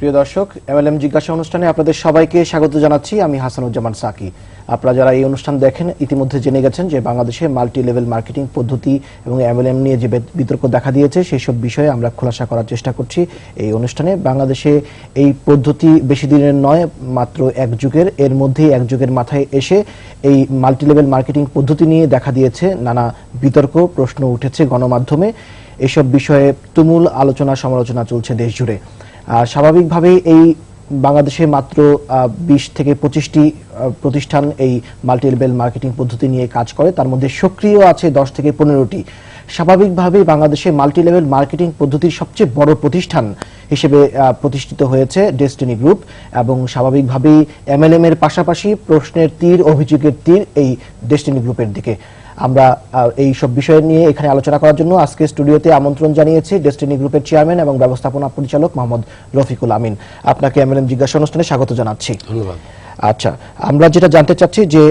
প্রিয় দর্শক, এমএলএম জিজ্ঞাসা অনুষ্ঠানে আপনাদের সবাইকে স্বাগত জানাচ্ছি। আমি হাসানুজ্জামান সাকি। আপনারা যারা এই অনুষ্ঠান দেখেন ইতিমধ্যে জেনে গেছেন যে বাংলাদেশে মাল্টি লেভেল মার্কেটিং পদ্ধতি এবং এমএলএম নিয়ে যে বিতর্ক দেখা দিয়েছে সেই সব বিষয়ে আমরা খোলাসা করার চেষ্টা করছি এই অনুষ্ঠানে। বাংলাদেশে এই পদ্ধতি বেশি দিনের নয়, মাত্র এক যুগের। এর মধ্যেই এক যুগের মাথায় এসে এই মাল্টি লেভেল মার্কেটিং পদ্ধতি নিয়ে দেখা দিয়েছে নানা বিতর্ক, প্রশ্ন উঠেছে গণমাধ্যমে। এসব বিষয়ে তুমুল আলোচনা সমালোচনা চলছে দেশ জুড়ে। স্বাভাবিকভাবেই এই বাংলাদেশে মাত্র 20 থেকে 25টি প্রতিষ্ঠান এই মাল্টি লেভেল মার্কেটিং পদ্ধতি নিয়ে কাজ করে, তার মধ্যে সক্রিয় আছে 10 থেকে 15টি। স্বাভাবিকভাবেই বাংলাদেশে মাল্টি লেভেল মার্কেটিং পদ্ধতির সবচেয়ে বড় প্রতিষ্ঠান হিসেবে প্রতিষ্ঠিত হয়েছে ডেস্টিনি গ্রুপ, এবং স্বাভাবিকভাবেই এমএলএম এর পাশাপাশি প্রশ্নের তীর, অভিযোগের তীর এই ডেস্টিনি গ্রুপের দিকে। আমরা এই সব বিষয় নিয়ে এখানে আলোচনা করার জন্য আজকে স্টুডিওতে আমন্ত্রণ জানিয়েছি ডেস্টিনি গ্রুপের চেয়ারম্যান এবং ব্যবস্থাপনা পরিচালক মোহাম্মদ রফিকুল আমিন। আপনাকে এমএলএম জিজ্ঞাসা অনুষ্ঠানে স্বাগত জানাচ্ছি। ধন্যবাদ। আচ্ছা, আমরা যেটা জানতে চাচ্ছি যে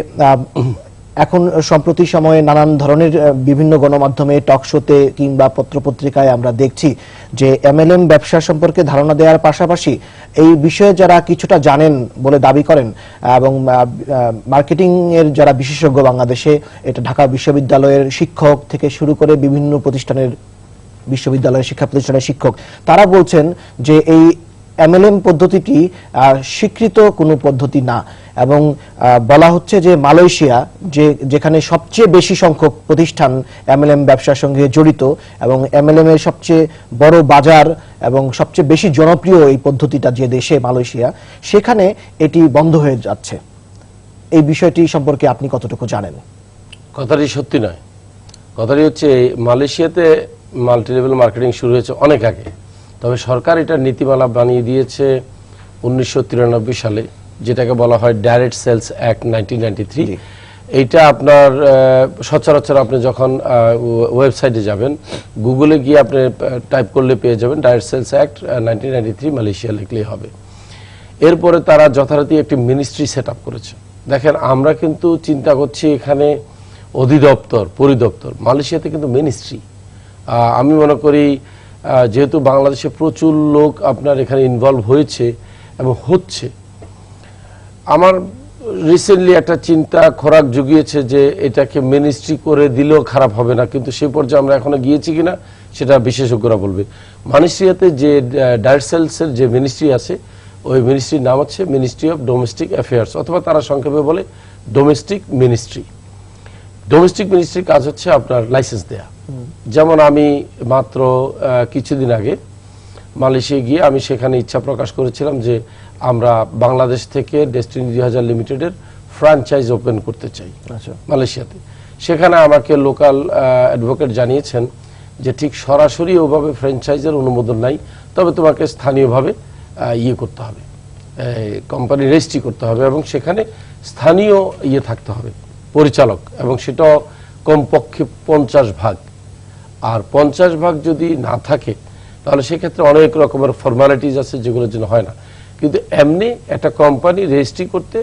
এখন সম্প্রতি সময়ে নানান ধরনের বিভিন্ন গণমাধ্যমে, টক শোতে কিংবা পত্রপত্রিকায় আমরা দেখছি যে এমএলএম ব্যবসা সম্পর্কে ধারণা দেওয়ার পাশাপাশি এই বিষয়ে যারা কিছুটা জানেন বলে দাবি করেন এবং মার্কেটিং এর যারা বিশেষজ্ঞ বাংলাদেশে, এটা ঢাকা বিশ্ববিদ্যালয়ের শিক্ষক থেকে শুরু করে বিভিন্ন প্রতিষ্ঠানের, বিশ্ববিদ্যালয়ের শিক্ষা প্রতিষ্ঠানের শিক্ষক, তারা বলছেন যে এই এমএলএম পদ্ধতিটি স্বীকৃত কোনো পদ্ধতি না, এবং বলা হচ্ছে যে মালয়েশিয়া, যেখানে সবচেয়ে বেশি সংখ্যক প্রতিষ্ঠান এমএলএম ব্যবসার সঙ্গে জড়িত এবং এমএলএম এর সবচেয়ে বড় বাজার এবং সবচেয়ে বেশি জনপ্রিয় এই পদ্ধতিটা যে দেশে, মালয়েশিয়া, সেখানে এটি বন্ধ হয়ে যাচ্ছে। এই বিষয়টি সম্পর্কে আপনি কতটুকু জানেন? কথাটি সত্যি নয়। কথাটি হচ্ছে মালয়েশিয়াতে মাল্টি লেভেল মার্কেটিং শুরু হয়েছে অনেক আগে, তবে সরকার এটা নীতিমালা বানিয়ে দিয়েছে 1993 সালে, যেটাকে বলা হয় ডাইরেক্ট সেলস অ্যাক্ট 1993। এইটা আপনার সচরাচর আপনি যখন ওয়েবসাইটে যাবেন, গুগলে গিয়ে আপনি টাইপ করলে পেয়ে যাবেন ডাইরেক্ট সেলস অ্যাক্ট 1993 মালয়েশিয়া লিখলেই হবে। এরপরে তারা যথারীতি একটি মিনিস্ট্রি সেট আপ করেছে। দেখেন, আমরা কিন্তু চিন্তা করছি এখানে অধিদপ্তর, পরিদপ্তর, মালয়েশিয়াতে কিন্তু মিনিস্ট্রি। আমি মনে করি যেহেতু বাংলাদেশে প্রচুর লোক আপনার এখানে ইনভলভ হয়েছে এবং হচ্ছে, আমার রিসেন্টলি একটা চিন্তা খোরাক জুগিয়েছে যে এটাকে মিনিস্ট্রি করে দিলেও খারাপ হবে না, কিন্তু সেই পর্যায়ে আমরা এখনো গিয়েছি কিনা সেটা বিশেষজ্ঞরা বলবে। মালয়েশিয়াতে যে ডাইরেক্ট সেলসের যে মিনিস্ট্রি আছে, ওই মিনিস্ট্রির নাম হচ্ছে মিনিস্ট্রি অফ ডোমেস্টিক অ্যাফেয়ার্স, অথবা তারা সংক্ষেপে বলে ডোমেস্টিক মিনিস্ট্রি। ডোমেস্টিক মিনিস্ট্রির কাজ হচ্ছে আপনার লাইসেন্স দেয়া। যেমন আমি মাত্র কিছুদিন আগে মালয়েশিয়া গিয়ে আমি সেখানে ইচ্ছা প্রকাশ করেছিলাম যে আমরা বাংলাদেশ থেকে ডেস্টিনি 2000 লিমিটেডের ফ্র্যাঞ্চাইজ ওপেন করতে চাই মালয়েশিয়াতে। সেখানে আমাকে লোকাল অ্যাডভোকেট জানিয়েছেন যে ঠিক সরাসরি ওভাবে ফ্র্যাঞ্চাইজের অনুমোদন নাই, তবে তোমাকে স্থানীয়ভাবে করতে হবে, কোম্পানি রেজিস্ট্রি করতে হবে, এবং সেখানে স্থানীয় থাকতে হবে পরিচালক, এবং সেটাও কমপক্ষে 50 ভাগ। আর 50 ভাগ যদি না থাকে তাহলে সেক্ষেত্রে অনেক রকমের ফর্মালিটিস আছে যেগুলোর জন্য হয় না। কিন্তু এমনি একটা কোম্পানি রেজিস্ট্রি করতে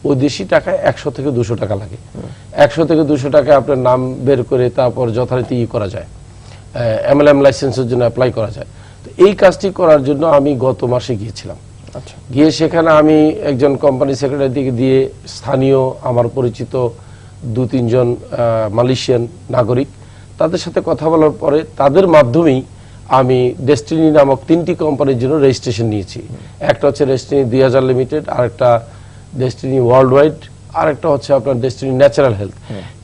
ওই দেশি টাকায় 100 থেকে 200 টাকা লাগে। 100 থেকে 200 টাকায় আপনার নাম বের করে তারপর যথারীতি করা যায়, এমএলএম লাইসেন্সের জন্য অ্যাপ্লাই করা যায়। তো এই কাজটি করার জন্য আমি গত মাসে গিয়েছিলাম। গিয়ে সেখানে আমি একজন কোম্পানি সেক্রেটারি দিকে দিয়ে স্থানীয় আমার পরিচিত 2-3 জন মালয়েশিয়ান নাগরিক, তাদের সাথে কথা বলার পরে তাদের মাধ্যমেই আমি ডেস্টিনি নামক 3টি কোম্পানির জন্য রেজিস্ট্রেশন নিয়েছি। একটা হচ্ছে ডেস্টিনি 2000 লিমিটেড, আরেকটা ডেস্টিনি ওয়ার্ল্ড ওয়াইড, আরেকটা হচ্ছে আপনার ডেস্টিনি ন্যাচারাল হেলথ।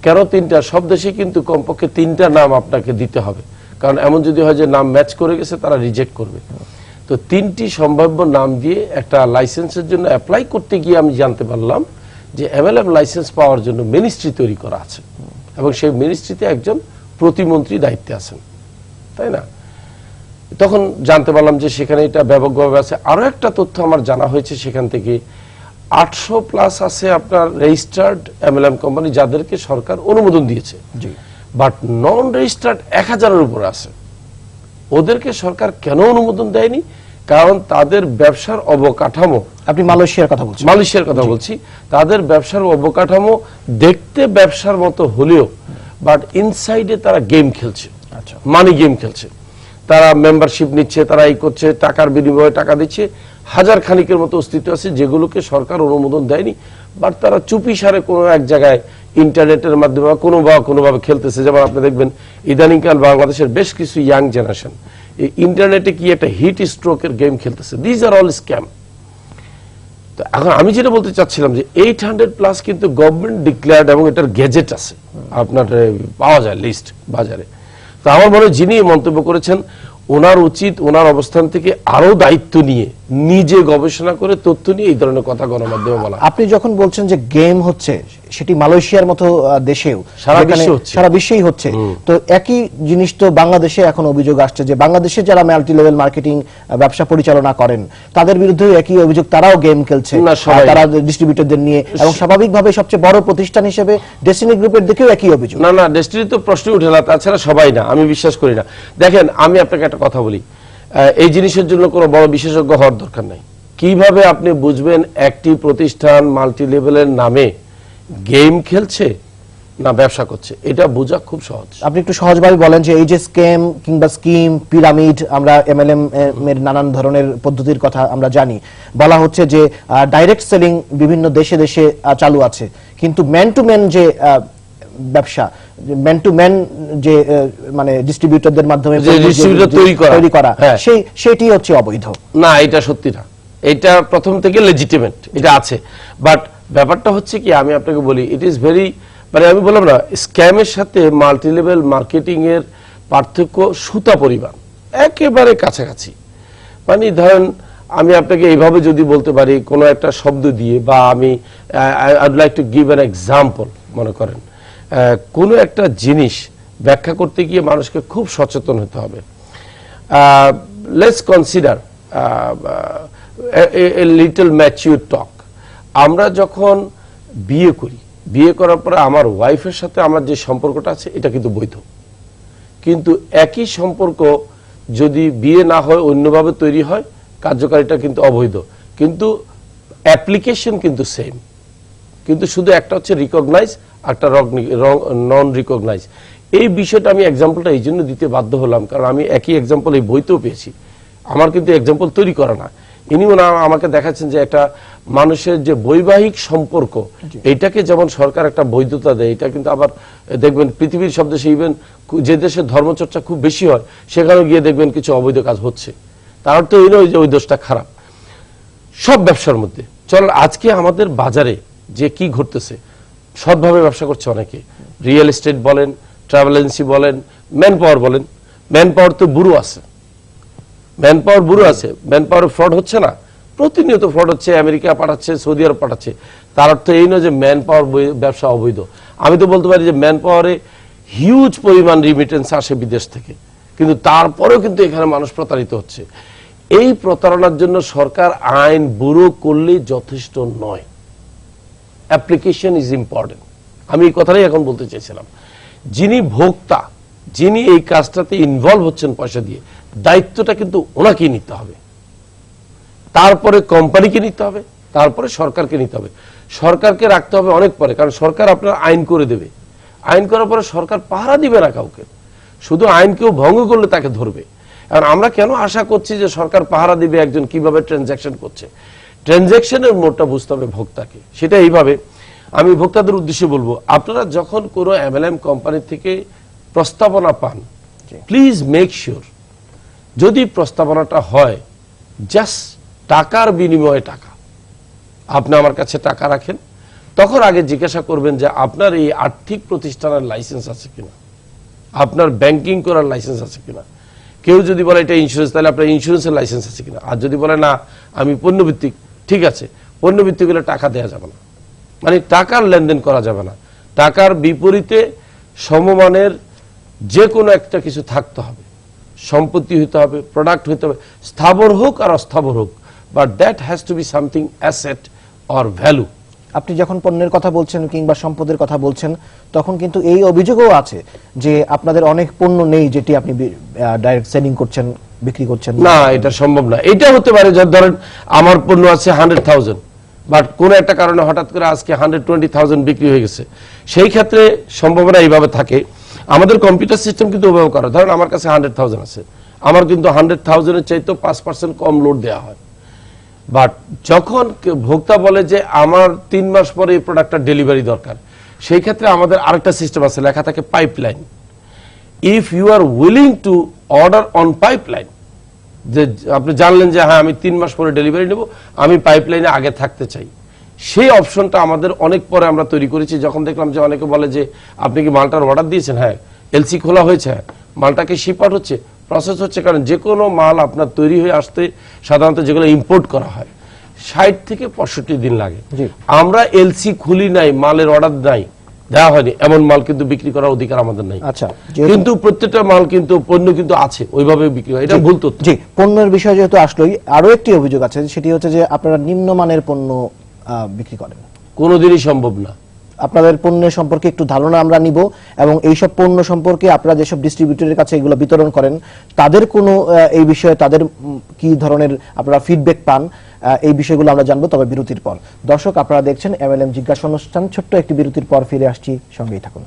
কেন 3টা? সব দেশে কিন্তু কমপক্ষে 3টা নাম আপনাকে দিতে হবে, কারণ এমন যদি হয় যে নাম ম্যাচ করে গেছে তারা রিজেক্ট করবে। তো 3টি সম্ভাব্য নাম দিয়ে একটা লাইসেন্সের জন্য অ্যাপ্লাই করতে গিয়ে আমি জানতে পারলাম যে এমএলএম লাইসেন্স পাওয়ার জন্য মিনিস্ট্রি তৈরি করা আছে, এবং সেই মিনিস্ট্রিতে একজন প্রতিমন্ত্রী দায়িত্বে আছেন, তাই না? তখন জানতে পারলাম যে সেখানে এটা ব্যাপকভাবে আছে। আরো একটা তথ্য আমার জানা হয়েছে সেখান থেকে, 800+ আছে আপনার রেজিস্টার্ড এমএলএম কোম্পানি যাদেরকে সরকার অনুমোদন দিয়েছে, বাট নন রেজিস্টার্ড 1000-এর উপর আছে। ওদেরকে সরকার কেন অনুমোদন দেয়নি? কারণ তাদের ব্যবসার অবকাঠামো, আপনি মালয়েশিয়ার কথা বলছেন? মালয়েশিয়ার কথা বলছি। তাদের ব্যবসার অবকাঠামো দেখতে ব্যবসার মতো হলেও বাট ইনসাইডে তারা গেম খেলছে, মানি গেম খেলছে। তারা মেম্বারশিপ নিচ্ছে, তারা এই করছে, টাকার বিনিময়ে টাকা দিচ্ছে। হাজার খানিকের মতো অস্তিত্ব আছে যেগুলোকে সরকার অনুমোদন দেয়নি, বাট তারা চুপি সারে কোনো এক জায়গায় ইন্টারনেটের মাধ্যমে কোনোভাবে খেলতেছে। যেমন আপনি দেখবেন ইদানিংকাল বাংলাদেশের বেশ কিছু ইয়াং জেনারেশন এই ইন্টারনেটে কি একটা হিট স্ট্রোকের গেম খেলতেছে। This are all scam. তো এখন আমি যেটা বলতে চাচ্ছিলাম যে 800+ কিন্তু গভর্নমেন্ট ডিক্লেয়ার্ড এবং এটার গেজেট আছে, আপনার পাওয়া যায় লিস্ট বাজারে। তো আমার মনে হয় যিনি মন্তব্য করেছেন ওনার উচিত ওনার অবস্থান থেকে আরো দায়িত্ব নিয়ে নিজে গবেষণা করে তথ্য নিয়ে এই ধরনের কথা গণমাধ্যমে বলা। আপনি যখন বলছেন যে গেম হচ্ছে, সেটি মালয়েশিয়ার মতো দেশেও সারা বিশ্বেই হচ্ছে, তো একই জিনিস তো বাংলাদেশে এখন অভিযোগ আসছে যে বাংলাদেশে যারা মাল্টি লেভেল মার্কেটিং ব্যবসা পরিচালনা করেন তাদের বিরুদ্ধে একই অভিযোগ, তারাও গেম খেলছে, তারা ডিস্ট্রিবিউটরদের নিয়ে, এবং স্বাভাবিকভাবে সবচেয়ে বড় প্রতিষ্ঠান হিসেবে ডেস্টিনি গ্রুপের দিকেও একই অভিযোগ। না, ডেস্টিনি তো প্রশ্ন উঠে না, তাছাড়া সবাই না, আমি বিশ্বাস করি না। দেখেন, আমি আপনাকে একটা কথা বলি, এই জিনিসের জন্য কোনো বড় বিশেষজ্ঞ হওয়ার দরকার নাই। কিভাবে আপনি বুঝবেন একটি প্রতিষ্ঠান মাল্টি লেভেলের নামে গেম খেলছে না ব্যবসা করছে? এটা বোঝা খুব সহজ। আপনি একটু সহজভাবে বলেন যে এই যে স্ক্যাম কিংবা স্কিম, পিরামিড, আমরা এমএলএম এর নানান ধরনের পদ্ধতির কথা আমরা জানি। বলা হচ্ছে যে ডাইরেক্ট সেলিং বিভিন্ন দেশে দেশে চালু আছে, কিন্তু ম্যান টু ম্যান যে ব্যবসা, ম্যান টু ম্যান যে মানে ডিস্ট্রিবিউটরদের মাধ্যমে তৈরি করা, সেটি হচ্ছে অবৈধ। না, এটা সত্যি না। এটা প্রথম থেকে লেজিটিমেট, এটা আছে। বাট ব্যাপারটা হচ্ছে কি, আমি আপনাকে বলি, ইট ইজ ভেরি, মানে আমি বললাম না, স্ক্যামের সাথে মাল্টি লেভেল মার্কেটিং এর পার্থক্য সুতা পরিমাণ, একেবারে কাছাকাছি। মানে ধরেন আমি আপনাকে এইভাবে যদি বলতে পারি কোনো একটা শব্দ দিয়ে, বা আমি I would like to give an example. মনে করেন কোনো একটা জিনিস ব্যাখ্যা করতে গিয়ে মানুষকে খুব সচেতন হতে হবে। Let's consider a little mature talk. আমরা যখন বিয়ে করি, বিয়ে করার পরে আমার ওয়াইফের সাথে আমার যে সম্পর্কটা আছে এটা কিন্তু বৈধ, কিন্তু একই সম্পর্ক যদি বিয়ে না হয় অন্যভাবে তৈরি হয়, কার্যকারিতা কিন্তু অবৈধ, কিন্তু অ্যাপ্লিকেশন কিন্তু সেম। কিন্তু শুধু একটা হচ্ছে রিকগনাইজ, একটা নন রিকগনাইজ। এই বিষয়টা আমি এক্সাম্পলটা এই জন্য দিতে বাধ্য হলাম, কারণ আমি একই এক্সাম্পল এই বইতেও পেয়েছি। আমার কিন্তু এক্সাম্পল তৈরি করা না, ইনি আমাকে দেখাচ্ছেন যে একটা মানুষের যে বৈবাহিক সম্পর্ক, এইটাকে যেমন সরকার একটা বৈধতা দেয়, এটা কিন্তু আবার দেখবেন পৃথিবীর সব দেশে, ইভেন যে দেশে ধর্মচর্চা খুব বেশি হয় সেখানে গিয়ে দেখবেন কিছু অবৈধ কাজ হচ্ছে। তার অর্থ এই নয় যে ওই দোষটা খারাপ। সব ব্যবসার মধ্যে চল, আজকে আমাদের বাজারে যে কি ঘটতেছে, সৎভাবে ব্যবসা করছে অনেকে, রিয়েল এস্টেট বলেন, ট্রাভেল এজেন্সি বলেন, ম্যান পাওয়ার বলেন। ম্যান পাওয়ার তো বুড়ো আছে, ম্যান পাওয়ার ফ্রড হচ্ছে না, প্রতিনিয়ত ফ্রড হচ্ছে, আমেরিকা পাঠাচ্ছে, সৌদি আরব পাঠাচ্ছে। তার অর্থ এই নয় যে ম্যান পাওয়ার ব্যবসা অবৈধ। আমি তো বলতে পারি যে ম্যান পাওয়ারে হিউজ পরিমাণ রিমিটেন্স আসে বিদেশ থেকে, কিন্তু তারপরেও কিন্তু এখানে মানুষ প্রতারিত হচ্ছে। এই প্রতারণার জন্য সরকার আইন বুড়ো করলেই যথেষ্ট নয়, অ্যাপ্লিকেশন ইজ ইম্পর্টেন্ট। আমি এই কথাটাই এখন বলতে চাইছিলাম। যিনি ভোক্তা, যিনি এই কাজটাতে ইনভলভ হচ্ছেন পয়সা দিয়ে, দায়িত্বটা কিন্তু ওনাকেই নিতে হবে, তারপরে কোম্পানিকে নিতে হবে, তারপরে সরকারকে নিতে হবে। সরকারকে রাখতে হবে অনেক পরে, কারণ সরকার আপনার আইন করে দেবে, আইন করার পরে সরকার পাহারা দিবে না কাউকে, শুধু আইন কেউ ভঙ্গ করলে তাকে ধরবে। এখন আমরা কেন আশা করছি যে সরকার পাহারা দিবে একজন কিভাবে ট্রানজাকশন করছে? ট্রানজাকশনের মোডটা বুঝতে হবে ভোক্তাকে। সেটা এইভাবে, আমি ভোক্তাদের উদ্দেশ্যে বলবো, আপনারা যখন কোনো এমএলএম কোম্পানি থেকে প্রস্তাবনা পান, প্লিজ মেক শিওর যদি প্রস্তাবনাটা হয় জাস্ট টাকার বিনিময়ে টাকা, আপনি আমার কাছে টাকা রাখেন, তখন আগে জিজ্ঞাসা করবেন যে আপনার এই আর্থিক প্রতিষ্ঠানের লাইসেন্স আছে কিনা, আপনার ব্যাংকিং করার লাইসেন্স আছে কিনা। কেউ যদি বলে এটা ইন্স্যুরেন্স, তাহলে আপনার ইন্স্যুরেন্সের লাইসেন্স আছে কিনা। আর যদি বলে না আমি পণ্যভিত্তিক, ঠিক আছে, পণ্যভিত্তিক হলে টাকা দেওয়া যাবে না, মানে টাকার লেনদেন করা যাবে না। টাকার বিপরীতে সমমানের যে কোনো একটা কিছু থাকতে হবে, সম্পত্তি হইতে হবে, প্রোডাক্ট হইতে হবে, স্থাবর হোক আর অস্থাবর হোক, but that has to be something asset or value. আপনি যখন পণ্যের কথা বলছেন কিংবা সম্পদের কথা বলছেন, তখন কিন্তু এই অভিযোগও আছে যে আপনাদের অনেক পণ্য নেই যেটি আপনি ডাইরেক্ট সেলিং করছেন, বিক্রি করছেন। না, এটা সম্ভব না। এটা হতে পারে যে ধরেন আমার পণ্য আছে 100,000, বাট কোন একটা কারণে হঠাৎ করে আজকে 120,000 বিক্রি হয়ে গেছে, সেই ক্ষেত্রে সম্ভাবনা এইভাবে থাকে। আমাদের কম্পিউটার সিস্টেম কিন্তু ওভাবে করা, ধরেন আমার কাছে 100,000 আছে, আমার কিন্তু 100,000-এর চাইতে 5% কম লোড দেওয়া হয়। বাট যখন ভোক্তা বলে যে আমার 3 মাস পরে এই প্রোডাক্টটা ডেলিভারি দরকার, সেই ক্ষেত্রে আমাদের আরেকটা সিস্টেম আছে, লেখা থাকে pipeline. If you are willing to order on pipeline, যে আপনি জানলেন যে হ্যাঁ আমি 3 মাস পরে ডেলিভারি নেব, আমি পাইপলাইনে আগে থাকতে চাই, সেই অপশনটা আমাদের অনেক পরে আমরা তৈরি করেছি। যখন দেখলাম যে অনেকে বলে যে আপনি কি মালটার অর্ডার দিয়েছেন, হ্যাঁ এলসি খোলা হয়েছে, মালটাকে শিপ আউট হচ্ছে, প্রসেস হচ্ছে। কারণ যে কোনো মাল আপনার তৈরি হয়ে আসতে সাধারণত যেগুলো ইম্পোর্ট করা হয় 60 থেকে 65 দিন লাগে। আমরা এলসি খুলি নাই, মালের অর্ডার নাই, দেওয়া হয়নি, এমন মাল কিন্তু বিক্রি করার অধিকার আমাদের নাই। আচ্ছা, কিন্তু প্রত্যেকটা মাল কিন্তু পণ্য কিন্তু আছে, ওইভাবে বিক্রি হয়, এটা ভুল তথ্য। জি, পণ্যের বিষয় যেহেতু আসলোই, আরো একটি অভিযোগ আছে, সেটি হচ্ছে যে আপনারা নিম্নমানের পণ্য বিক্রি করেন। কোনোদিনই সম্ভব না। আপনাদের পণ্যের সম্পর্কে একটু ধারণা আমরা নিব, এবং এইসব পণ্য সম্পর্কে আপনারা যেসব ডিস্ট্রিবিউটরের কাছে এগুলো বিতরণ করেন, তাদের কোনো এই বিষয়ে তাদের কি ধরনের আপনারা ফিডব্যাক পান, এই বিষয়গুলো আমরা জানবো, তবে বিরতির পর। দর্শক, আপনারা দেখছেন এমএলএম জিজ্ঞাসা অনুষ্ঠান। ছোট্ট একটি বিরতির পর ফিরে আসছি, সঙ্গেই থাকুন।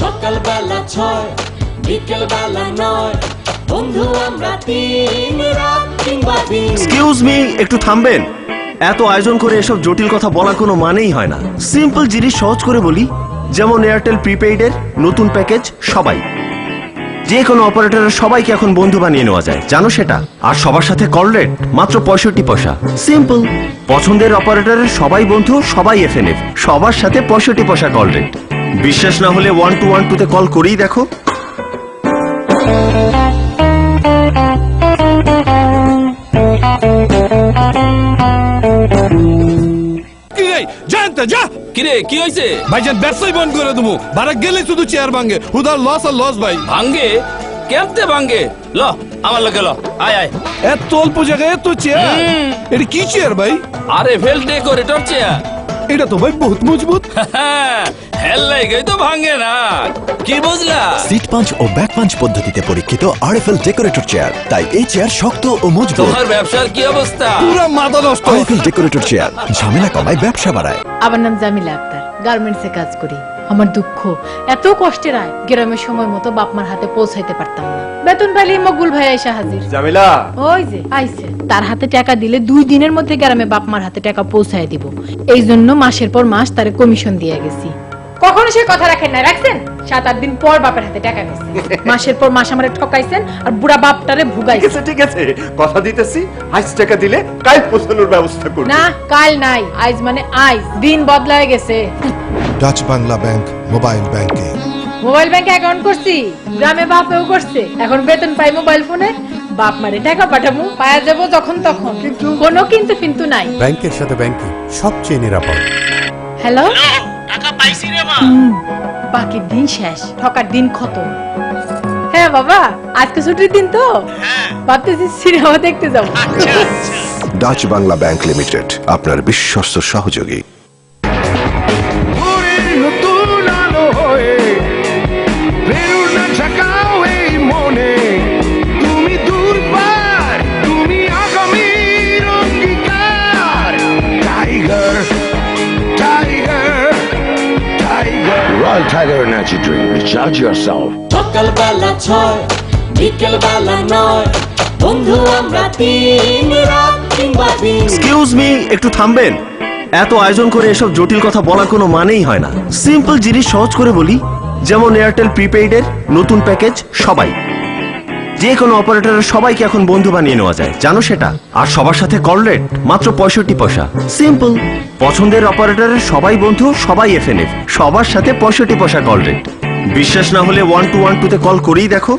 সকালবেলা 6 বিকেলবেলা 9, বন্ধু আমরা 3 রাত কিংবা দিন। এক্সকিউজ মি, একটু থামবেন? এত আয়োজন করে এসব জটিল কথা বলার কোনো মানেই হয় না। সিম্পল জিনিস সহজ করে বলি, যেমন এয়ারটেল প্রিপেইডের নতুন প্যাকেজ সবাই, যে কোনো অপারেটরের সবাইকে এখন বন্ধু বানিয়ে নেওয়া যায়, জানো সেটা? আর সবার সাথে কল রেট মাত্র 65 পয়সা। সিম্পল, পছন্দের অপারেটরের সবাই বন্ধু, সবাই এফএনএফ, সবার সাথে 65 পয়সা কল রেট। বিশ্বাস না হলে 1212 তে কল করেই দেখো। কিরে কি হয়েছে ভাইজান? ব্যবসায় বন্ধ করে দেবো, ভাড়া গেলে শুধু চেয়ার ভাঙ্গে, হুদার লস আর লস ভাই। ভাঙ্গে কেমতে ভাঙ্গে? ল আমার লগে ল, আয় আয়। এত অল্প জায়গায় এত চেয়ার, এটা কি চেয়ার ভাই? আরে ফেল ডেকোরেটর চেয়ার। এটা তো ভাই বহুত মজবুত। হেল লাগাই তো ভাঙ্গে না, কি বুঝলা? সিট পাঞ্চ ও ব্যাক পাঞ্চ পদ্ধতিতে পরীক্ষিত আরএফএল ডেকোরেটর চেয়ার, তাই এই চেয়ার শক্ত ও মজবুত। তোমার ব্যবসার কি অবস্থা? পুরো মাথা নষ্ট। আরএফএল ডেকোরেটর চেয়ার ঝামেলা কমায়, ব্যবসা বাড়ায়। আমার নাম জামিলা আক্তার, গার্মেন্টসে কাজ করি। আমার দুঃখ, এত কষ্টের আয় গ্রামের সময় মতো বাপমার হাতে পৌঁছাইতে পারতাম না। বেতন পাইলে মকবুল ভাই এসে হাজির। জামিলা, ওই যে আইছে, তার হাতে টাকা দিলে 2 দিনের মধ্যে গ্রামে বাপমার হাতে টাকা পৌঁছায় দিব। এই জন্য মাসের পর মাস তারে কমিশন দিয়ে গেছি। কখনো সে কথা রাখেন না, রাখছেন 7-8 দিন পর বাপের হাতে টাকা গেছে। মাসের পর মাস আমারে ঠকাইছেন আর বুড়া বাপটারে ভুগাইছেন। ঠিক আছে, কথা দিতেছি, আজ টাকা দিলে কাল পৌঁছানোর ব্যবস্থা করব। না, কাল নাই, আজ মানে আজ। দিন বদলায় গেছে। Dutch Bangla bank mobile banking. Mobile ব্যাংকে অ্যাকাউন্ট করছি, গ্রামে বাপেও করছে। এখন বেতন পাই মোবাইল ফোনে, বাপ মারে টাকা পাঠাবো, পাওয়া যাবো যখন তখন। কোনো কিন্তু নাই। ব্যাংকের সাথে ব্যাংকিং সবচেয়ে নিরাপদ। হ্যালো, টাকা পাইছি রে মা। বাকি দিন শেষ, ঠকার দিন খতম। হ্যাঁ বাবা, আজকে ছুটির দিন তো, ভাবতেছি সিনেমা দেখতে যাবো। ডাচ বাংলা ব্যাংক লিমিটেড, আপনার বিশ্বস্ত সহযোগী। Tiger Energy Drink. Recharge yourself. সকালবেলা 6 বিকেলবেলা 9, বন্ধু আমরা 3 রাত কিংবা দিন। এক্সকিউজ মি, একটু থামবেন? এত আয়োজন করে এসব জটিল কথা বলার কোনো মানেই হয় না। সিম্পল জিনিস সহজ করে বলি, যেমন এয়ারটেল প্রিপেইডের নতুন প্যাকেজ সবাই, যে কোনো অপারেটরের সবাইকে এখন বন্ধু বানিয়ে নেওয়া যায়, জানো সেটা? আর সবার সাথে কল রেট মাত্র 65 পয়সা। সিম্পল, পছন্দের অপারেটরের সবাই বন্ধু, সবাই এফএনএফ, সবার সাথে 65 পয়সা কল রেট। বিশ্বাস না হলে 1212 তে কল করেই দেখো।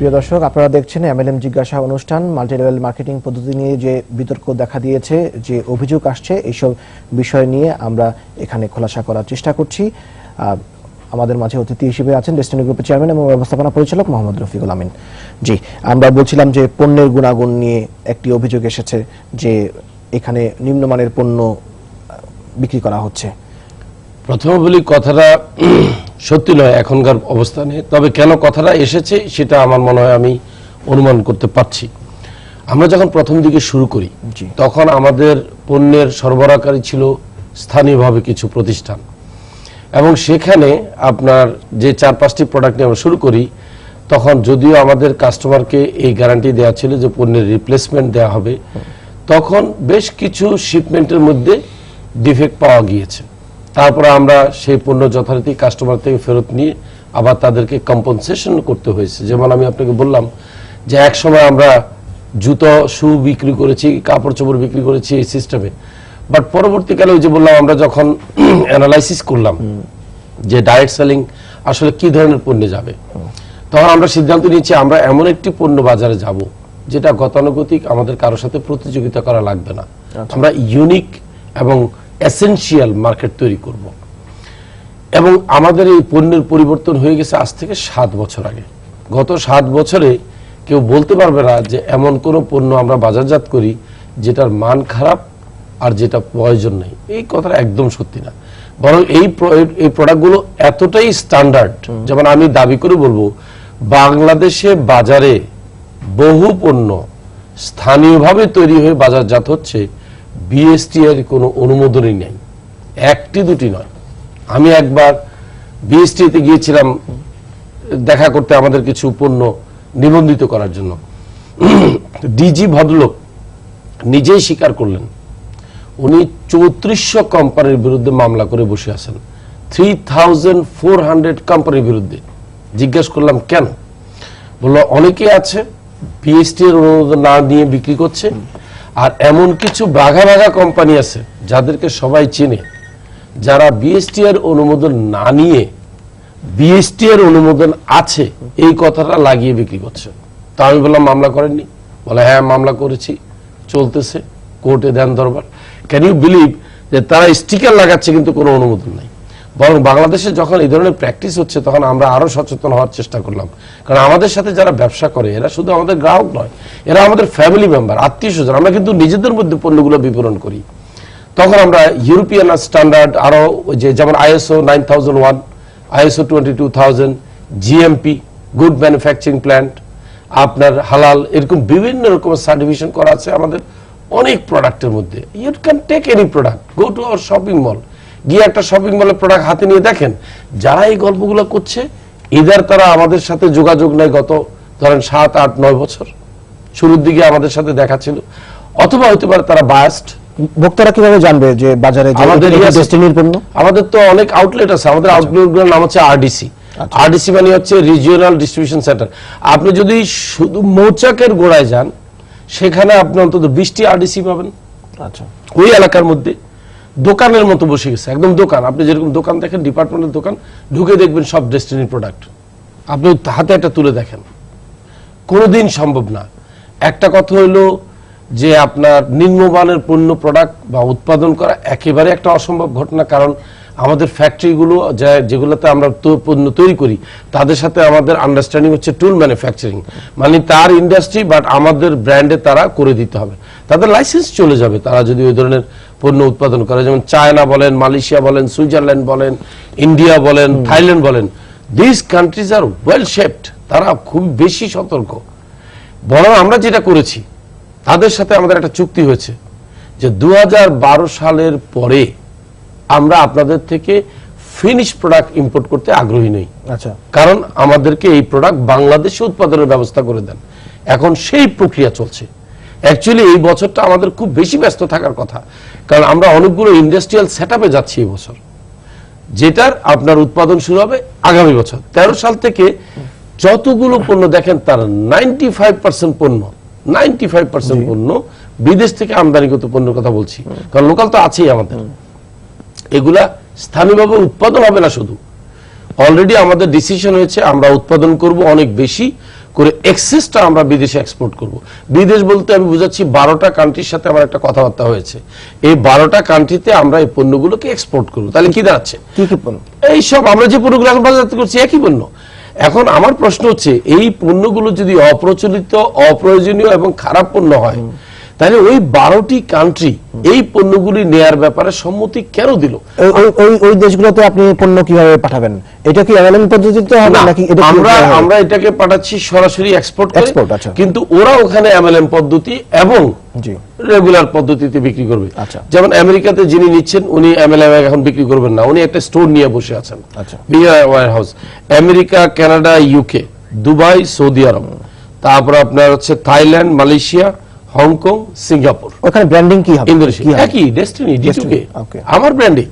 প্রিয় দর্শক, আপনারা দেখছেন এমএলএম জিজ্ঞাসা অনুষ্ঠান। মাল্টি লেভেল মার্কেটিং পদ্ধতি নিয়ে যে বিতর্ক দেখা দিয়েছে, যে অভিযোগ আসছে, এইসব বিষয় নিয়ে আমরা এখানে খোলাসা করার চেষ্টা করছি। আমাদের মাঝে অতিথি হিসেবে আছেন ডেস্টিনি গ্রুপের চেয়ারম্যান এবং ব্যবস্থাপনা পরিচালক মোহাম্মদ রফিকুল আমিন। জি, আমরা বলছিলাম যে পণ্যের গুণাগুণ নিয়ে একটি অভিযোগ এসেছে যে এখানে নিম্নমানের পণ্য বিক্রি করা হচ্ছে। প্রথমে বলি, কথাটা সত্যি নয় এখনকার অবস্থানে, তবে কেন কথাটা এসেছে সেটা আমার মনে হয় আমি অনুমান করতে পারছি। আমরা যখন প্রথম দিকে শুরু করি তখন আমাদের পণ্যের সরবরাহকারী ছিল স্থানীয়ভাবে কিছু প্রতিষ্ঠান, এবং সেখানে আপনার যে 4-5টি প্রোডাক্ট নিয়ে আমরা শুরু করি, তখন যদিও আমাদের কাস্টমারকে এই গ্যারান্টি দেওয়া ছিল যে পণ্যের রিপ্লেসমেন্ট দেওয়া হবে, তখন বেশ কিছু শিপমেন্টের মধ্যে ডিফেক্ট পাওয়া গিয়েছে। তারপরে আমরা সেই পণ্য যথারীতি কাস্টমার থেকে ফেরত নিয়ে আবার তাদেরকে কম্পনসেশন করতে হয়েছে। যেমন আমি আপনাকে বললাম যে এক সময় আমরা জুতো শু বিক্রি করেছি, কাপড় চোপড় বিক্রি করেছি এই সিস্টেমে, বাট পরবর্তীকালে ওই যে বললাম আমরা যখন অ্যানালাইসিস করলাম যে ডাইরেক্ট সেলিং আসলে কি ধরনের পণ্যে যাবে, তখন আমরা সিদ্ধান্ত নিয়েছি আমরা এমন একটি পণ্য বাজারে যাব যেটা গতানুগতিক আমাদের কারোর সাথে প্রতিযোগিতা করা লাগবে না। আমরা ইউনিক এবং এসেনশিয়াল মার্কেট তৈরি করব, এবং আমাদের এই পণ্যের পরিবর্তন হয়ে গেছে আজ থেকে 7 বছর আগে। গত 7 বছরে কেউ বলতে পারবে না যে এমন কোনো পণ্য আমরা বাজারজাত করি যেটার মান খারাপ আর যেটা প্রয়োজন নেই। এই কথাটা একদম সত্যি না, বরং এই প্রোডাক্টগুলো এতটাই স্ট্যান্ডার্ড, যেমন আমি দাবি করে বলবো বাংলাদেশে বাজারে বহু পণ্য স্থানীয়ভাবে তৈরি হয়ে বাজারজাত হচ্ছে, বিএসটি এর কোনো অনুমোদনই নেই, 1-2টি নয়। আমি একবার বিএসটিতে গিয়েছিলাম দেখা করতে আমাদের কিছু পণ্য নিবন্ধিত করার জন্য। ডিজি ভদ্রলোক নিজেই স্বীকার করলেন উনি 3400 কোম্পানির বিরুদ্ধে মামলা করে বসে আছেন, 3400 কোম্পানির বিরুদ্ধে। জিজ্ঞেস করলাম কেন, বলল অনেকে আছে বিএসটি এর অনুমোদন না নিয়ে বিক্রি করছে, আর এমন কিছু বাঘা বাঘা কোম্পানি আছে যাদেরকে সবাই চেনে, যারা বিএসটি এর অনুমোদন না নিয়ে বিএসটি এর অনুমোদন আছে এই কথাটা লাগিয়ে বিক্রি করছে। তা আমি বললাম মামলা করেননি? বলে হ্যাঁ মামলা করেছি, চলতেছে, কোর্টে দেন দরবার। ক্যান ইউ বিলিভ যে তারা স্টিকার লাগাচ্ছে কিন্তু কোনো অনুমোদন নাই। বরং বাংলাদেশে যখন এই ধরনের প্র্যাকটিস হচ্ছে তখন আমরা আরো সচেতন হওয়ার চেষ্টা করলাম, কারণ আমাদের সাথে যারা ব্যবসা করে এরা শুধু আমাদের গ্রাহক নয়, এরা আমাদের ফ্যামিলি মেম্বার, আত্মীয় স্বজন। আমরা কিন্তু নিজেদের মধ্যে পণ্যগুলো বিপণন করি। তখন আমরা ইউরোপিয়ান স্ট্যান্ডার্ড আরো যেমন ISO 9001, ISO 22000, GMP good manufacturing plant, আপনার হালাল, এরকম বিভিন্ন রকমের সার্টিফিকেশন করা আছে আমাদের অনেক প্রোডাক্টের মধ্যে। You can take any product, go to our shopping mall, গিয়ে একটা শপিং মলের প্রোডাক্ট হাতে নিয়ে দেখেন। যারা এই গল্পগুলো করছে এদের তারা আমাদের সাথে যোগাযোগ নেই গত ধরেন 7, 8, 9 বছর। শুরুর দিকে আমাদের সাথে দেখা ছিল, অথবা হতে পারে তারা বায়াসড। ভোক্তারা কিভাবে জানবে যে বাজারে ডেস্টিনির পণ্য? আমাদের তো অনেক আউটলেট আছে, আমাদের আউটলেটগুলোর নাম হচ্ছে আরডিসি। আরডিসি মানে হচ্ছে রিজিওনাল ডিস্ট্রিবিউশন সেন্টার। আপনি যদি শুধু মৌচাকের গোড়ায় যান সেখানে আপনি অন্তত 20টি আরডিসি পাবেন। আচ্ছা, ওই এলাকার মধ্যে দোকানের মতো বসে গেছে, একদম দোকান। আপনি যেরকম দোকান দেখেন, ডিপার্টমেন্টের দোকান, ঢুকে দেখবেন সব ডেস্টিনির প্রোডাক্ট। আপনি হাতে একটা তুলে দেখেন, কোনোদিন সম্ভব না। একটা কথা হইলো যে আপনার নিম্নমানের পণ্য প্রোডাক্ট বা উৎপাদন করা একেবারে একটা অসম্ভব ঘটনা, কারণ আমাদের ফ্যাক্টরিগুলো যেগুলোতে আমরা পণ্য তৈরি করি তাদের সাথে আমাদের আন্ডারস্ট্যান্ডিং হচ্ছে টুল ম্যানুফ্যাকচারিং, মানে তার ইন্ডাস্ট্রি বাট আমাদের ব্র্যান্ডে তারা করে দিতে হবে, তাদের লাইসেন্স চলে যাবে তারা যদি ওই ধরনের পণ্য উৎপাদন করে। যেমন চায়না বলেন, মালয়েশিয়া বলেন, সুইজারল্যান্ড বলেন, ইন্ডিয়া বলেন, থাইল্যান্ড বলেন, this countries are well shaped, তারা খুব বেশি সতর্ক। বরং আমরা যেটা করেছি তাদের সাথে আমাদের একটা চুক্তি হয়েছে যে 2012 সালের পরে আমরা আপনাদের থেকে ফিনিশ প্রোডাক্ট ইম্পোর্ট করতে আগ্রহী নই। আচ্ছা, কারণ আমাদেরকে এই প্রোডাক্ট বাংলাদেশে উৎপাদনের ব্যবস্থা করে দেন। এখন সেই প্রক্রিয়া চলছে। অ্যাকচুয়ালি এই বছরটা আমাদের খুব বেশি ব্যস্ত থাকার কথা, কারণ আমরা অনেকগুলো ইন্ডাস্ট্রিয়াল সেটআপে যাচ্ছি এই বছর, যেটার আপনার উৎপাদন শুরু হবে আগামী বছর। 13 সাল থেকে যতগুলো পণ্য দেখেন তার 95% পণ্য বিদেশ থেকে আমদানিগত পণ্যের কথা বলছি, কারণ লোকাল তো আছেই আমাদের। এগুলা স্থানীয়ভাবে উৎপাদন হবে না শুধু, অলরেডি আমাদের ডিসিশন হয়েছে আমরা উৎপাদন করব অনেক বেশি, করে এক্সেসটা আমরা বিদেশে এক্সপোর্ট করব। বিদেশ বলতে আমি বুঝাচ্ছি 12টা কান্ট্রির সাথে আমার একটা কথাবার্তা হয়েছে, এই 12টা কান্ট্রিতে আমরা এই পণ্যগুলোকে এক্সপোর্ট করব। তাহলে কি দাঁড়াচ্ছে, কি কি পণ্য? এই সব আমরা যে পণ্যগুলো এখন বাজারজাত করছি একই পণ্য। এখন আমার প্রশ্ন হচ্ছে, এই পণ্যগুলো যদি অপ্রচলিত, অপ্রয়োজনীয় এবং খারাপ পণ্য হয়, তাহলে ওই 12টি কান্ট্রি এই পণ্যগুলি নেয়ার ব্যাপারে সম্মতি কেন দিল? ওই দেশগুলোতে আপনি পণ্য কিভাবে পাঠাবেন? এটা কি এমএলএম পদ্ধতিতে হবে নাকি এটা আমরা এটাকে পাঠাচ্ছি সরাসরি এক্সপোর্ট, আচ্ছা। কিন্তু ওরা ওখানে এমএলএম পদ্ধতি এবং রেগুলার পদ্ধতিতে বিক্রি করবে। যেমন আমেরিকাতে যিনি নিচ্ছেন উনি এমএলএম এখন বিক্রি করবেন না, উনি একটা স্টোর নিয়ে বসে আছেন, warehouse. America, Canada, UK, Dubai, Saudi Arab, তারপর আপনার হচ্ছে থাইল্যান্ড, মালয়েশিয়া, হংকং, সিঙ্গাপুর। ওখানে ব্র্যান্ডিং কি হবে? ইন্দোনেশিয়া একই, ডেস্টিনি, D2K আমার ব্র্যান্ডিং।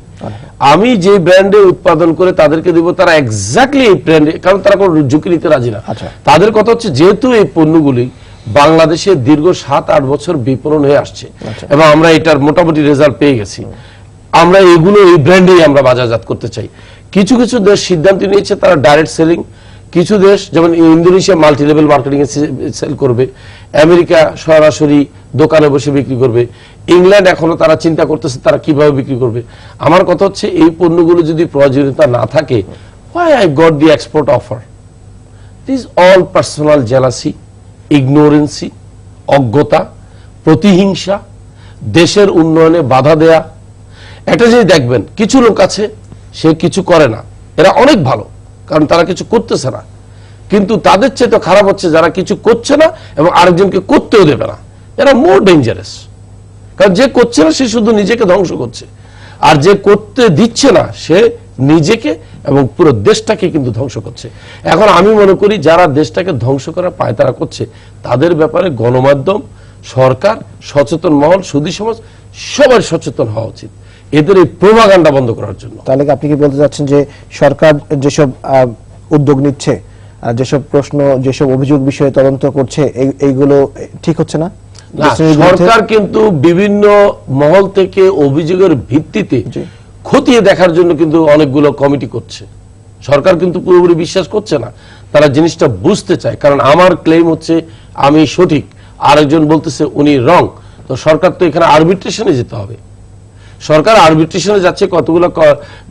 আমি যে ব্র্যান্ডে উৎপাদন করে তাদেরকে দেব, তারা এক্স্যাক্টলি এই ব্র্যান্ডে, কারণ তারা কোনো ঝুঁকি নিতে রাজি না। তাদের কথা হচ্ছে, যেহেতু এই পণ্যগুলি বাংলাদেশে দীর্ঘ 7-8 বছর বিপণন হয়ে আসছে এবং আমরা এটার মোটামুটি রেজাল্ট পেয়ে গেছি, আমরা এগুলো এই ব্র্যান্ডেই আমরা বাজারজাত করতে চাই। কিছু কিছু দেশ সিদ্ধান্ত নিয়েছে তারা ডাইরেক্ট সেলিং, কিছু দেশ যেমন ইন্দোনেশিয়া মাল্টি লেভেল মার্কেটিং এ সেল করবে, আমেরিকা সরাসরি দোকানে বসে বিক্রি করবে, ইংল্যান্ড এখনো তারা চিন্তা করতেছে তারা কিভাবে বিক্রি করবে। আমার কথা হচ্ছে, এই পণ্যগুলো যদি প্রয়োজনীয়তা না থাকে, why I got the export offer? This all personal jealousy, ignorancy, অজ্ঞতা, প্রতিহিংসা, দেশের উন্নয়নে বাধা দেয়া। একটা জিনিস দেখবেন, কিছু লোক আছে সে কিছু করে না, এরা অনেক ভালো, কারণ তারা কিছু করতেছে না, কিন্তু তাদের চেয়ে তো খারাপ হচ্ছে যারা কিছু করছে না এবং আরেকজনকে করতেও দেবে না। এরা মোর ডেঞ্জারাস, কারণ যে করছে না সে শুধু নিজেকে ধ্বংস করছে, আর যে করতে দিচ্ছে না সে নিজেকে এবং পুরো দেশটাকে কিন্তু ধ্বংস করছে। এখন আমি মনে করি যারা দেশটাকে ধ্বংস করার পায়তারা করছে, তাদের ব্যাপারে গণমাধ্যম, সরকার, সচেতন মহল, সুধী সমাজ সবার সচেতন হওয়া উচিত এদের এই প্রোপাগান্ডা বন্ধ করার জন্য। তাহলে আপনি কি বলতে চাচ্ছেন যে সরকার যেসব উদ্যোগ নিচ্ছে, যেসব প্রশ্ন, যেসব অভিযোগ বিষয়ে তদন্ত করছে, এইগুলো ঠিক হচ্ছে না? সরকার কিন্তু বিভিন্ন মহল থেকে অভিযোগের ভিত্তিতে খতিয়ে দেখার জন্য কিন্তু অনেকগুলো কমিটি করছে। সরকার কিন্তু পুরোপুরি বিশ্বাস করছে না, তারা জিনিসটা বুঝতে চায়। কারণ আমার ক্লেম হচ্ছে আমি সঠিক, আরেকজন বলতেছে উনি রং, তো সরকার তো এখানে আরবিট্রেশনে যেতে হবে। সরকার আরবিট্রেশনে যাচ্ছে, কতগুলো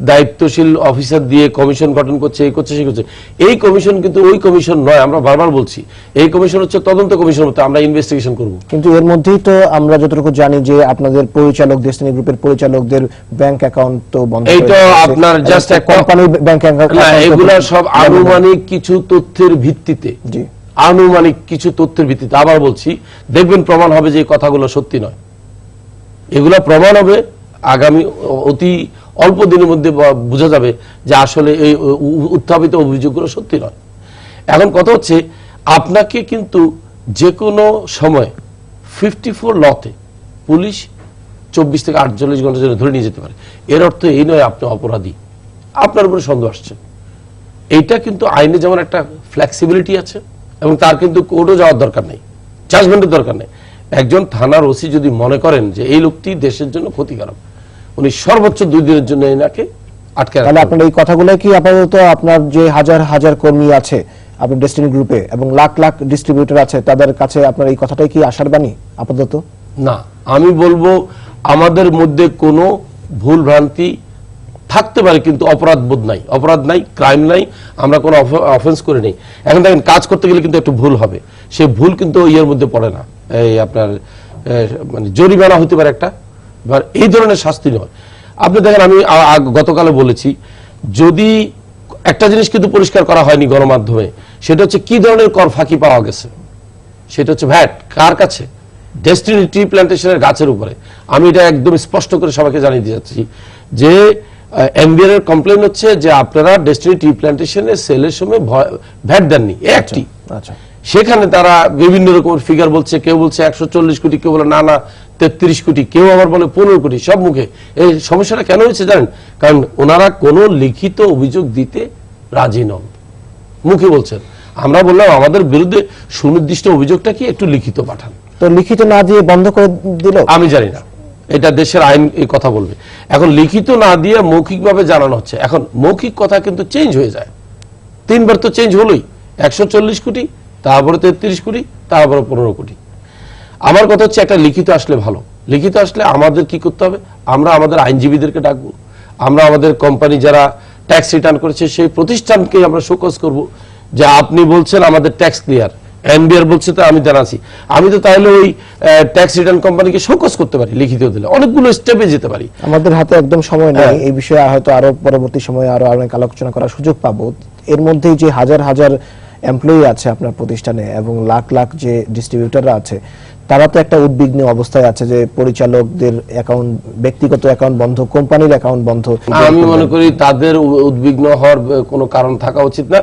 দায়িত্বশীল অফিসার দিয়ে কমিশন গঠন করছে, এই করছে, সেই করছে। এই কমিশন কিন্তু ওই কমিশন নয়, আমরা বারবার বলছি এই কমিশন হচ্ছে তদন্ত কমিশন, মতো আমরা ইনভেস্টিগেশন করব। কিন্তু এর মধ্যেই তো আমরা যতটুকু জানি যে আপনাদের পরিচালক, ডেস্টিনি গ্রুপের পরিচালকদের ব্যাংক অ্যাকাউন্ট তো বন্ধ, এইটা আপনার জাস্ট একটা কোম্পানির ব্যাংক অ্যাকাউন্ট না, এগুলা সব আনুমানিক কিছু তথ্যের ভিত্তিতে, আনুমানিক কিছু তথ্যের ভিত্তিতে। আবার বলছি, দেখবেন প্রমাণ হবে যে এই কথাগুলো সত্যি নয়। এগুলা প্রমাণ হবে আগামী অতি অল্প দিনের মধ্যে, বোঝা যাবে যে আসলে এই উত্থাপিত অভিযোগগুলো সত্যি নয়। এখন কথা হচ্ছে, আপনাকে কিন্তু যে কোনো সময় 54 লতে পুলিশ 24 থেকে 48 ঘন্টার জন্য ধরে নিয়ে যেতে পারে। এর অর্থ এই নয় আপনি অপরাধী, আপনার উপরে সন্দেহ আসছে। এইটা কিন্তু আইনে যেমন একটা ফ্লেক্সিবিলিটি আছে, এবং তার কিন্তু কোর্টও যাওয়ার দরকার নেই, জাজমেন্টের দরকার নেই। একজন থানার ওসি যদি মনে করেন যে এই লোকটি দেশের জন্য ক্ষতিকারক, উনি সর্বোচ্চ 2 দিনের জন্য এনাকে আটকে রাখেন। তাহলে আপনার এই কথাগুলো কি আপাতত আপনার যে হাজার হাজার কর্মী আছে আপনার ডেস্টিনি গ্রুপে এবং লাখ লাখ ডিস্ট্রিবিউটর আছে, তাদের কাছে আপনার এই কথাটাই কি আশার বাণী আপাতত? না, আমি বলবো আমাদের মধ্যে কোনো ভুল ভ্রান্তি থাকতে পারে, কিন্তু অপরাধ বোধ নাই, অপরাধ নাই, ক্রাইম নাই, আমরা কোনো অফেন্স করে নেই। এখন দেখেন, কাজ করতে গেলে কিন্তু একটু ভুল হবে, সে ভুল কিন্তু ইয়ের মধ্যে পড়ে না, এই আপনার মানে জরিমানা হতে পারে একটা, এই ধরনের শাস্তি নয়। আপনি দেখেন, আমি গতকালে বলেছি, যদি একটা জিনিস কিন্তু পরিষ্কার করা হয়নি গণমাধ্যমে, সেটা হচ্ছে কি ধরনের কর ফাঁকি পাওয়া গেছে। সেটা হচ্ছে ভ্যাট কার কাছে? ডেস্টিনি ট্রি প্ল্যান্টেশনের গাছের উপরে। আমি এটা একদম স্পষ্ট করে সবাইকে জানিয়ে দিয়ে যাচ্ছি যে এনবিআর এর কমপ্লেন হচ্ছে যে আপনারা ডেস্টিনি ট্রি প্ল্যান্টেশনের সেলের সময় ভ্যাট দেননি, একটি। সেখানে তারা বিভিন্ন রকমের ফিগার বলছে, কেউ বলছে 140 কোটি, কেউ বলে না 33 কোটি, কেউ আবার বলে 15 কোটি, সব মুখে। এই সমস্যাটা কেন হয়েছে জানেন? কারণ ওনারা কোনো লিখিত অভিযোগ দিতে রাজি নন, মুখে বলছেন। আমরা বললাম আমাদের বিরুদ্ধে সুনির্দিষ্ট অভিযোগটা কি, একটু লিখিত পাঠান। তো লিখিত না দিয়ে বন্ধ করে দিল, আমি জানি না, এটা দেশের আইন এই কথা বলবে। এখন লিখিত না দিয়ে মৌখিকভাবে জানানো হচ্ছে। এখন মৌখিক কথা কিন্তু চেঞ্জ হয়ে যায়, 3 বার তো চেঞ্জ হলোই। 140 কোটি তারপরে 33 কোটি, তারপরে 15 কোটি। আমার কথা হচ্ছে একটা লিখিত আসলে ভালো। লিখিত আসলে আমাদের কি করতে হবে, আমরা আমাদের আইনজীবীদেরকে ডাকবো, আমরা আমাদের কোম্পানি যারা ট্যাক্স রিটার্ন করেছে সেই প্রতিষ্ঠানকে আমরা শোকজ করব যে আপনি বলছেন আমাদের ট্যাক্স ক্লিয়ার, এনবিআর বলছে তো আমি জানাচ্ছি, আমি তো তাহলে ওই ট্যাক্স রিটার্ন কোম্পানিকে শোকজ করতে পারি, লিখিত দিলে অনেকগুলো স্টেপে যেতে পারি। আমাদের হাতে একদম সময় নেই, এই বিষয়ে হয়তো আরো পরবর্তী সময়ে আরো অনেক আলোচনা করার সুযোগ পাবো। এর মধ্যেই যে হাজার হাজার এমপ্লয়ি আছে আপনার প্রতিষ্ঠানে এবং লাখ লাখ যে ডিস্ট্রিবিউটররা আছে, তারা তো একটা উদ্বিগ্ন অবস্থায় আছে যে পরিচালকদের অ্যাকাউন্ট, ব্যক্তিগত অ্যাকাউন্ট বন্ধ, কোম্পানির অ্যাকাউন্ট বন্ধ। আমি মনে করি তাদের উদ্বিগ্ন হওয়ার কোনো কারণ থাকা উচিত না।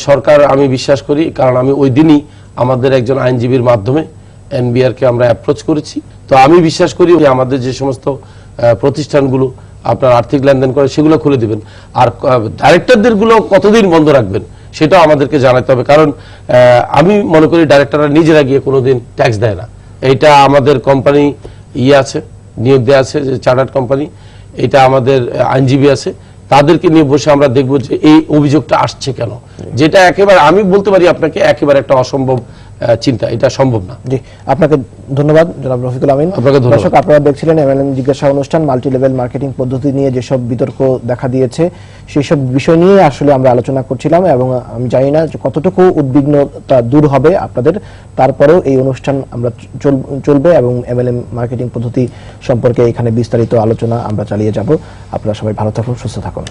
সরকার, আমি বিশ্বাস করি, কারণ আমি ওই দিনই আমাদের একজন আইনজীবীর মাধ্যমে এনবিআরকে আমরা অ্যাপ্রোচ করেছি। তো আমি বিশ্বাস করি যে আমাদের যে সমস্ত প্রতিষ্ঠানগুলো আপনার আর্থিক লেনদেন করে সেগুলো খুলে দিবেন, আর ডাইরেক্টরদের গুলো কতদিন বন্ধ রাখবেন সেটাও আমাদেরকে জানাতে হবে। কারণ আমি মনে করি ডাইরেক্টররা নিজেরা গিয়ে কোনোদিন ট্যাক্স দেয় না। এইটা আমাদের কোম্পানি আছে, নিয়োগ দেওয়া আছে যে চার্টার্ড কোম্পানি, এটা আমাদের আইনজীবী আছে, তাদেরকে নিয়ে বসে আমরা দেখব যে এই অভিযোগটা আসছে কেন, যেটা একেবারে আমি বলতে পারি আপনাকে একেবারে একটা অসম্ভব চিন্তা, এটা সম্ভব না। জি, আপনাকে ধন্যবাদ জনাব রফিকুল আমিন। দর্শক, আপনারা দেখছিলেন এমএলএম জিজ্ঞাসা অনুষ্ঠান। মাল্টি লেভেল মার্কেটিং পদ্ধতি নিয়ে যেসব বিতর্ক দেখা দিয়েছে সেই সব বিষয় নিয়ে আসলে আমরা আলোচনা করছিলাম, এবং আমি জানি না যে কতটুকু উদ্বিগ্নতা দূর হবে আপনাদের, তারপরেও এই অনুষ্ঠান আমরা চলবে এবং এমএলএম মার্কেটিং পদ্ধতি সম্পর্কে এখানে বিস্তারিত আলোচনা আমরা চালিয়ে যাব। আপনারা সবাই ভালো থাকুন, সুস্থ থাকুন।